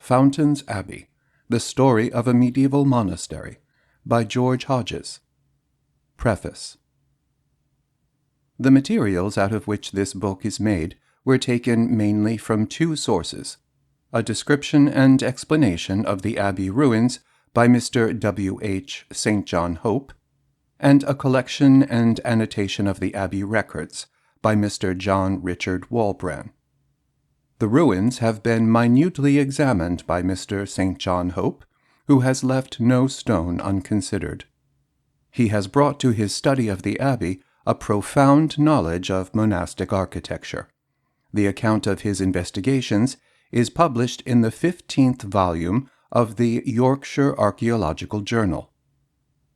Fountains Abbey, The Story of a Medieval Monastery, by George Hodges. Preface. The materials out of which this book is made were taken mainly from two sources: a description and explanation of the Abbey ruins by Mr. W. H. St. John Hope, and a collection and annotation of the Abbey records by Mr. John Richard Walbran. The ruins have been minutely examined by Mr. St. John Hope, who has left no stone unconsidered. He has brought to his study of the Abbey a profound knowledge of monastic architecture. The account of his investigations is published in the 15th volume of the Yorkshire Archaeological Journal.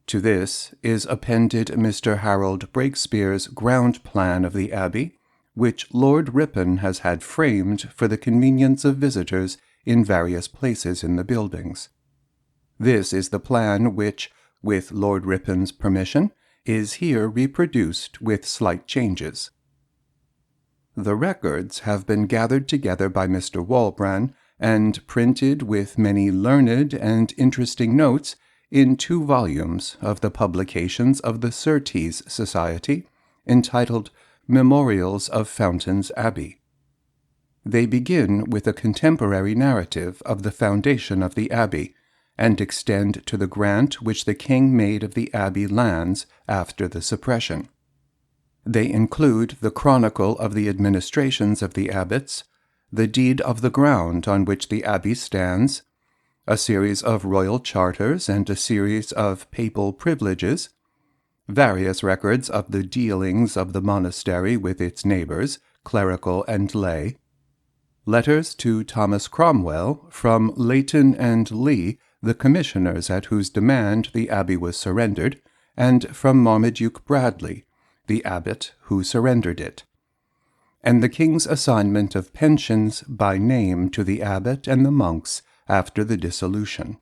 To this is appended Mr. Harold Breakspeare's ground plan of the Abbey, which Lord Ripon has had framed for the convenience of visitors in various places in the buildings. This is the plan which, with Lord Ripon's permission, is here reproduced with slight changes. The records have been gathered together by Mr. Walbran and printed with many learned and interesting notes in 2 volumes of the publications of the Surtees Society, entitled Memorials of Fountains Abbey. They begin with a contemporary narrative of the foundation of the Abbey, and extend to the grant which the king made of the Abbey lands after the suppression. They include the chronicle of the administrations of the abbots, the deed of the ground on which the Abbey stands, a series of royal charters and a series of papal privileges, various records of the dealings of the monastery with its neighbors, clerical and lay, letters to Thomas Cromwell from Leighton and Lee, the commissioners at whose demand the Abbey was surrendered, and from Marmaduke Bradley, the abbot who surrendered it, and the king's assignment of pensions by name to the abbot and the monks after the dissolution.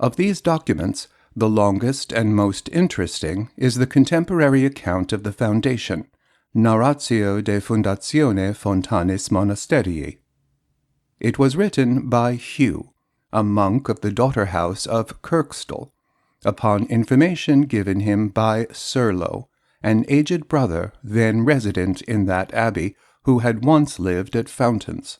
Of these documents, the longest and most interesting is the contemporary account of the foundation, Narratio de Fundatione Fountanis Monasterii. It was written by Hugh, a monk of the daughter house of Kirkstall, upon information given him by Serlo, an aged brother then resident in that abbey, who had once lived at Fountains.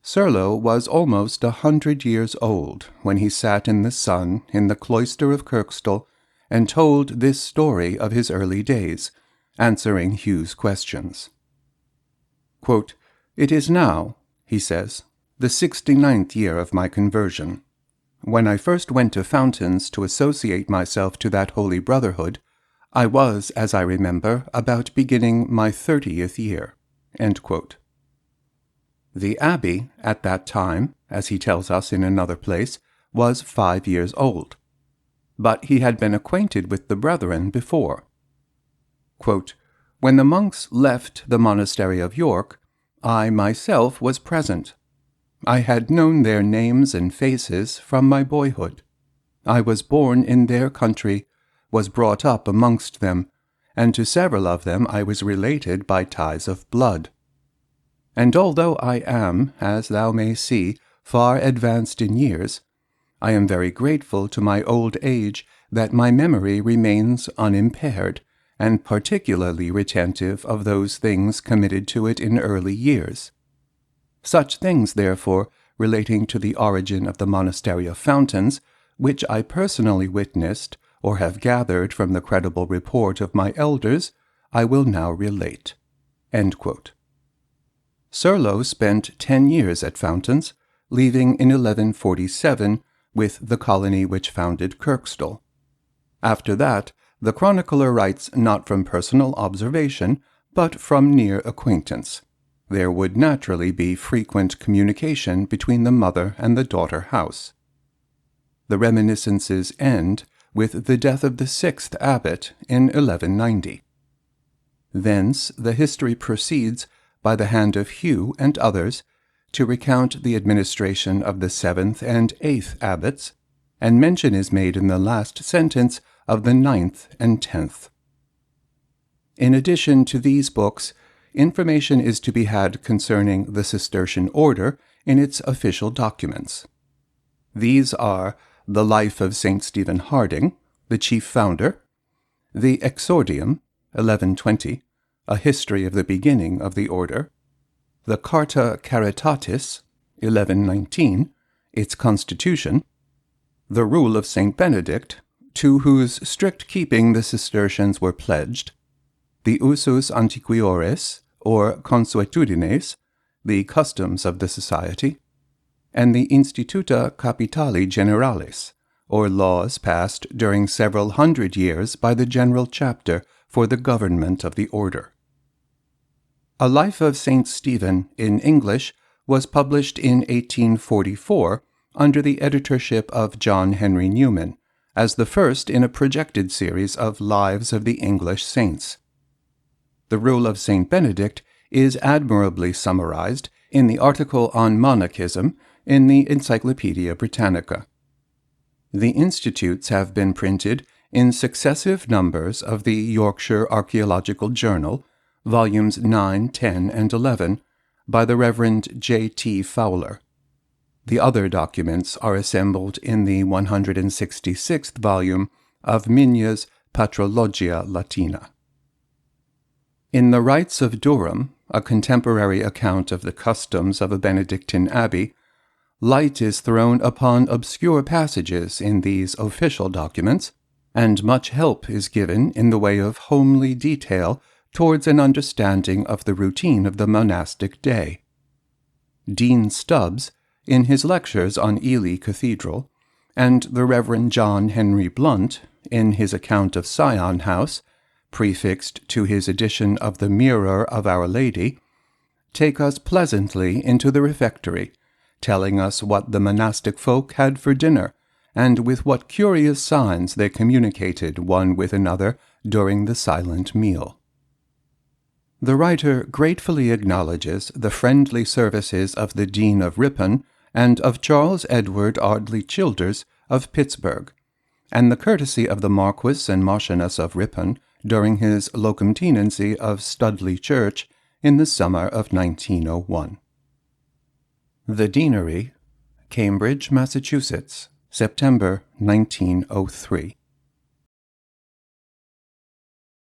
Serlo was almost 100 years old when he sat in the sun in the cloister of Kirkstall and told this story of his early days, answering Hugh's questions. Quote, "It is now," he says, "the 69th year of my conversion. When I first went to Fountains to associate myself to that holy brotherhood, I was, as I remember, about beginning my 30th year." End quote. The Abbey, at that time, as he tells us in another place, was 5 years old. But he had been acquainted with the brethren before. Quote, "When the monks left the monastery of York, I myself was present. I had known their names and faces from my boyhood. I was born in their country, was brought up amongst them, and to several of them I was related by ties of blood. And although I am, as thou may see, far advanced in years, I am very grateful to my old age that my memory remains unimpaired, and particularly retentive of those things committed to it in early years. Such things, therefore, relating to the origin of the monastery of Fountains, which I personally witnessed, or have gathered from the credible report of my elders, I will now relate." End quote. Serlo spent 10 years at Fountains, leaving in 1147 with the colony which founded Kirkstall. After that, the chronicler writes not from personal observation, but from near acquaintance. There would naturally be frequent communication between the mother and the daughter house. The reminiscences end with the death of the 6th abbot in 1190. Thence the history proceeds by the hand of Hugh and others, to recount the administration of the 7th and 8th abbots, and mention is made in the last sentence of the 9th and 10th. In addition to these books, information is to be had concerning the Cistercian order in its official documents. These are the Life of St. Stephen Harding, the chief founder, the Exordium, 1120, a history of the beginning of the order, the Carta Caritatis, 1119, its constitution, the Rule of St. Benedict, to whose strict keeping the Cistercians were pledged, the Usus Antiquiores, or Consuetudines, the customs of the society, and the Instituta Capitali Generalis, or laws passed during several hundred years by the General Chapter for the government of the order. A Life of St. Stephen in English was published in 1844 under the editorship of John Henry Newman, as the first in a projected series of Lives of the English Saints. The Rule of St. Benedict is admirably summarized in the article on monachism in the Encyclopaedia Britannica. The Institutes have been printed in successive numbers of the Yorkshire Archaeological Journal, volumes 9, 10, and 11, by the Reverend J. T. Fowler. The other documents are assembled in the 166th volume of Minya's Patrologia Latina. In the Rites of Durham, a contemporary account of the customs of a Benedictine abbey, light is thrown upon obscure passages in these official documents, and much help is given in the way of homely detail towards an understanding of the routine of the monastic day. Dean Stubbs, in his lectures on Ely Cathedral, and the Reverend John Henry Blunt, in his account of Sion House, prefixed to his edition of the Mirror of Our Lady, take us pleasantly into the refectory, telling us what the monastic folk had for dinner, and with what curious signs they communicated one with another during the silent meal. The writer gratefully acknowledges the friendly services of the Dean of Ripon and of Charles Edward Ardley Childers of Pittsburgh, and the courtesy of the Marquis and Marchioness of Ripon during his locum tenency of Studley Church in the summer of 1901. The Deanery, Cambridge, Massachusetts, September 1903.